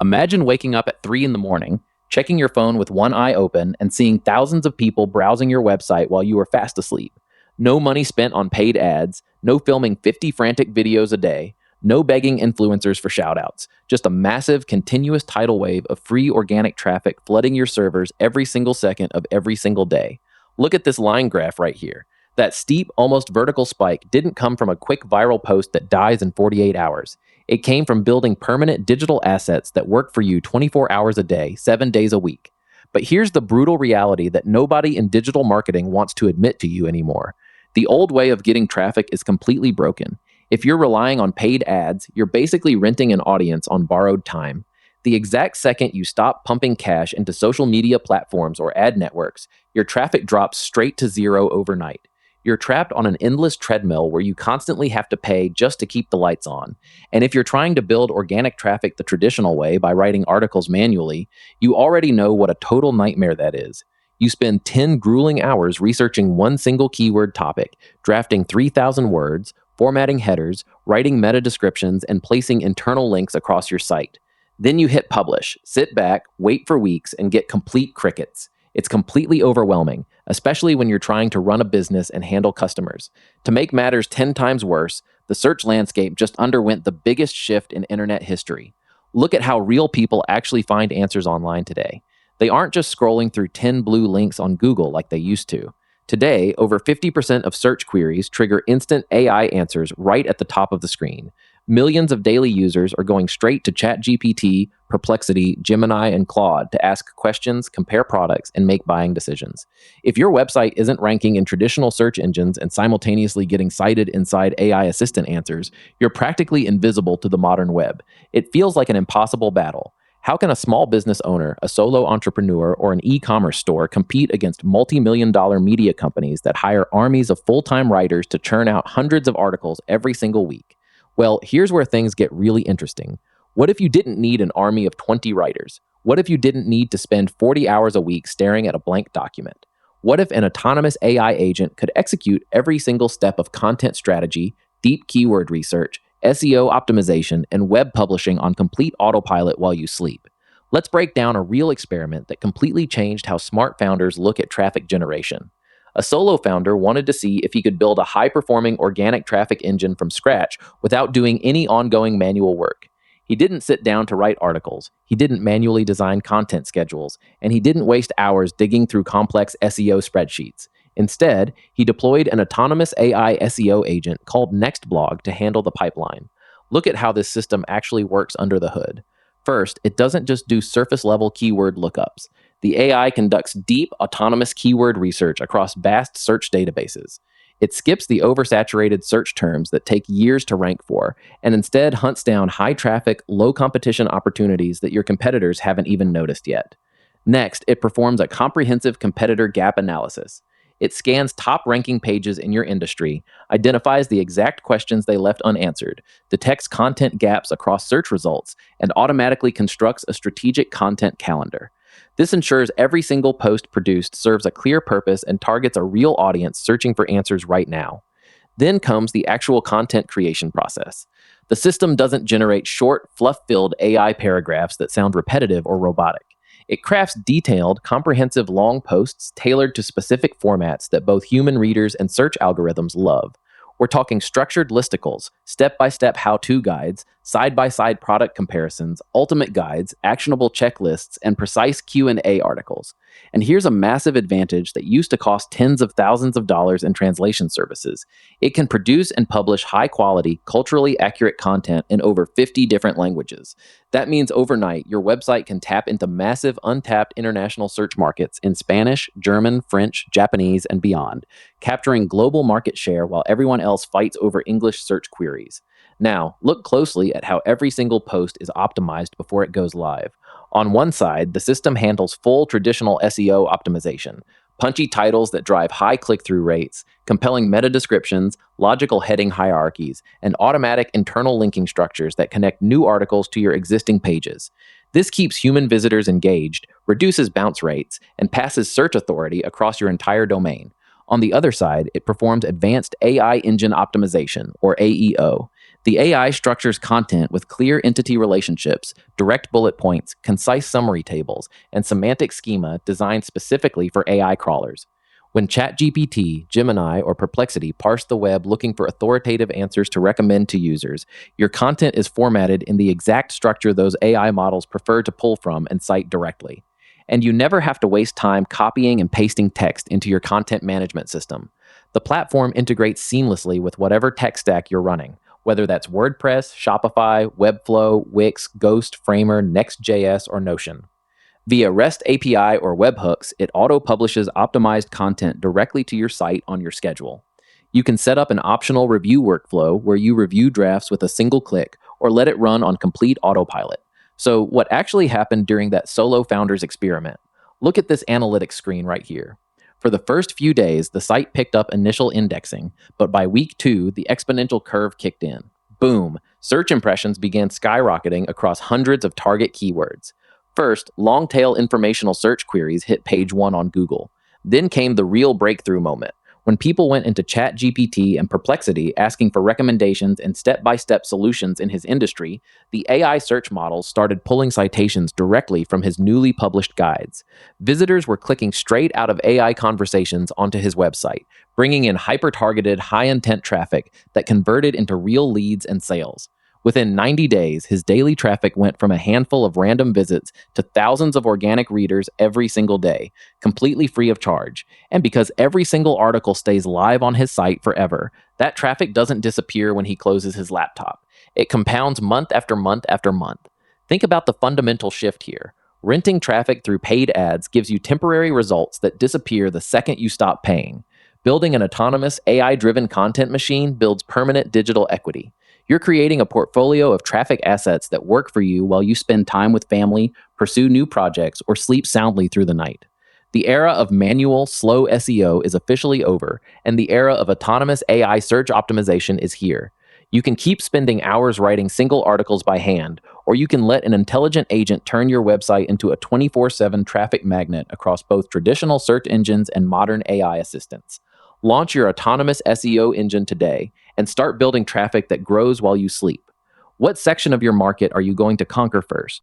Imagine waking up at 3 in the morning, checking your phone with one eye open, and seeing thousands of people browsing your website while you are fast asleep. No money spent on paid ads, no filming 50 frantic videos a day, no begging influencers for shoutouts. Just a massive, continuous tidal wave of free organic traffic flooding your servers every single second of every single day. Look at this line graph right here. That steep, almost vertical spike didn't come from a quick viral post that dies in 48 hours. It came from building permanent digital assets that work for you 24 hours a day, 7 days a week. But here's the brutal reality that nobody in digital marketing wants to admit to you anymore. The old way of getting traffic is completely broken. If you're relying on paid ads, you're basically renting an audience on borrowed time. The exact second you stop pumping cash into social media platforms or ad networks, your traffic drops straight to zero overnight. You're trapped on an endless treadmill where you constantly have to pay just to keep the lights on. And if you're trying to build organic traffic the traditional way by writing articles manually, you already know what a total nightmare that is. You spend 10 grueling hours researching one single keyword topic, drafting 3,000 words, formatting headers, writing meta descriptions, and placing internal links across your site. Then you hit publish, sit back, wait for weeks, and get complete crickets. It's completely overwhelming, especially when you're trying to run a business and handle customers. To make matters 10 times worse, the search landscape just underwent the biggest shift in internet history. Look at how real people actually find answers online today. They aren't just scrolling through 10 blue links on Google like they used to. Today, over 50% of search queries trigger instant AI answers right at the top of the screen. Millions of daily users are going straight to ChatGPT, Perplexity, Gemini, and Claude to ask questions, compare products, and make buying decisions. If your website isn't ranking in traditional search engines and simultaneously getting cited inside AI assistant answers, you're practically invisible to the modern web. It feels like an impossible battle. How can a small business owner, a solo entrepreneur, or an e-commerce store compete against multi-million-dollar media companies that hire armies of full-time writers to churn out hundreds of articles every single week? Well, here's where things get really interesting. What if you didn't need an army of 20 writers? What if you didn't need to spend 40 hours a week staring at a blank document? What if an autonomous AI agent could execute every single step of content strategy, deep keyword research, SEO optimization, and web publishing on complete autopilot while you sleep? Let's break down a real experiment that completely changed how smart founders look at traffic generation. A solo founder wanted to see if he could build a high-performing organic traffic engine from scratch without doing any ongoing manual work. He didn't sit down to write articles, he didn't manually design content schedules, and he didn't waste hours digging through complex SEO spreadsheets. Instead, he deployed an autonomous AI SEO agent called Nextblog to handle the pipeline. Look at how this system actually works under the hood. First, it doesn't just do surface-level keyword lookups. The AI conducts deep, autonomous keyword research across vast search databases. It skips the oversaturated search terms that take years to rank for, and instead hunts down high-traffic, low-competition opportunities that your competitors haven't even noticed yet. Next, it performs a comprehensive competitor gap analysis. It scans top-ranking pages in your industry, identifies the exact questions they left unanswered, detects content gaps across search results, and automatically constructs a strategic content calendar. This ensures every single post produced serves a clear purpose and targets a real audience searching for answers right now. Then comes the actual content creation process. The system doesn't generate short, fluff-filled AI paragraphs that sound repetitive or robotic. It crafts detailed, comprehensive long posts tailored to specific formats that both human readers and search algorithms love. We're talking structured listicles, step-by-step how-to guides, side-by-side product comparisons, ultimate guides, actionable checklists, and precise Q&A articles. And here's a massive advantage that used to cost tens of thousands of dollars in translation services. It can produce and publish high-quality, culturally accurate content in over 50 different languages. That means overnight, your website can tap into massive, untapped international search markets in Spanish, German, French, Japanese, and beyond, capturing global market share while everyone else fights over English search queries. Now, look closely at how every single post is optimized before it goes live. On one side, the system handles full traditional SEO optimization, punchy titles that drive high click-through rates, compelling meta descriptions, logical heading hierarchies, and automatic internal linking structures that connect new articles to your existing pages. This keeps human visitors engaged, reduces bounce rates, and passes search authority across your entire domain. On the other side, it performs advanced AI engine optimization, or AEO. The AI structures content with clear entity relationships, direct bullet points, concise summary tables, and semantic schema designed specifically for AI crawlers. When ChatGPT, Gemini, or Perplexity parse the web looking for authoritative answers to recommend to users, your content is formatted in the exact structure those AI models prefer to pull from and cite directly. And you never have to waste time copying and pasting text into your content management system. The platform integrates seamlessly with whatever tech stack you're running, whether that's WordPress, Shopify, Webflow, Wix, Ghost, Framer, Next.js, or Notion. Via REST API or webhooks, it auto-publishes optimized content directly to your site on your schedule. You can set up an optional review workflow where you review drafts with a single click or let it run on complete autopilot. So, what actually happened during that solo founders experiment? Look at this analytics screen right here. For the first few days, the site picked up initial indexing, but by week 2, the exponential curve kicked in. Boom! Search impressions began skyrocketing across hundreds of target keywords. First, long tail informational search queries hit page 1 on Google. Then came the real breakthrough moment, when people went into ChatGPT and Perplexity asking for recommendations and step by step solutions in his industry. The AI search models started pulling citations directly from his newly published guides. Visitors were clicking straight out of AI conversations onto his website, bringing in hyper targeted, high intent traffic that converted into real leads and sales. Within 90 days, his daily traffic went from a handful of random visits to thousands of organic readers every single day, completely free of charge. And because every single article stays live on his site forever, that traffic doesn't disappear when he closes his laptop. It compounds month after month after month. Think about the fundamental shift here. Renting traffic through paid ads gives you temporary results that disappear the second you stop paying. Building an autonomous, AI-driven content machine builds permanent digital equity. You're creating a portfolio of traffic assets that work for you while you spend time with family, pursue new projects, or sleep soundly through the night. The era of manual, slow SEO is officially over, and the era of autonomous AI search optimization is here. You can keep spending hours writing single articles by hand, or you can let an intelligent agent turn your website into a 24/7 traffic magnet across both traditional search engines and modern AI assistants. Launch your autonomous SEO engine today and start building traffic that grows while you sleep. What section of your market are you going to conquer first?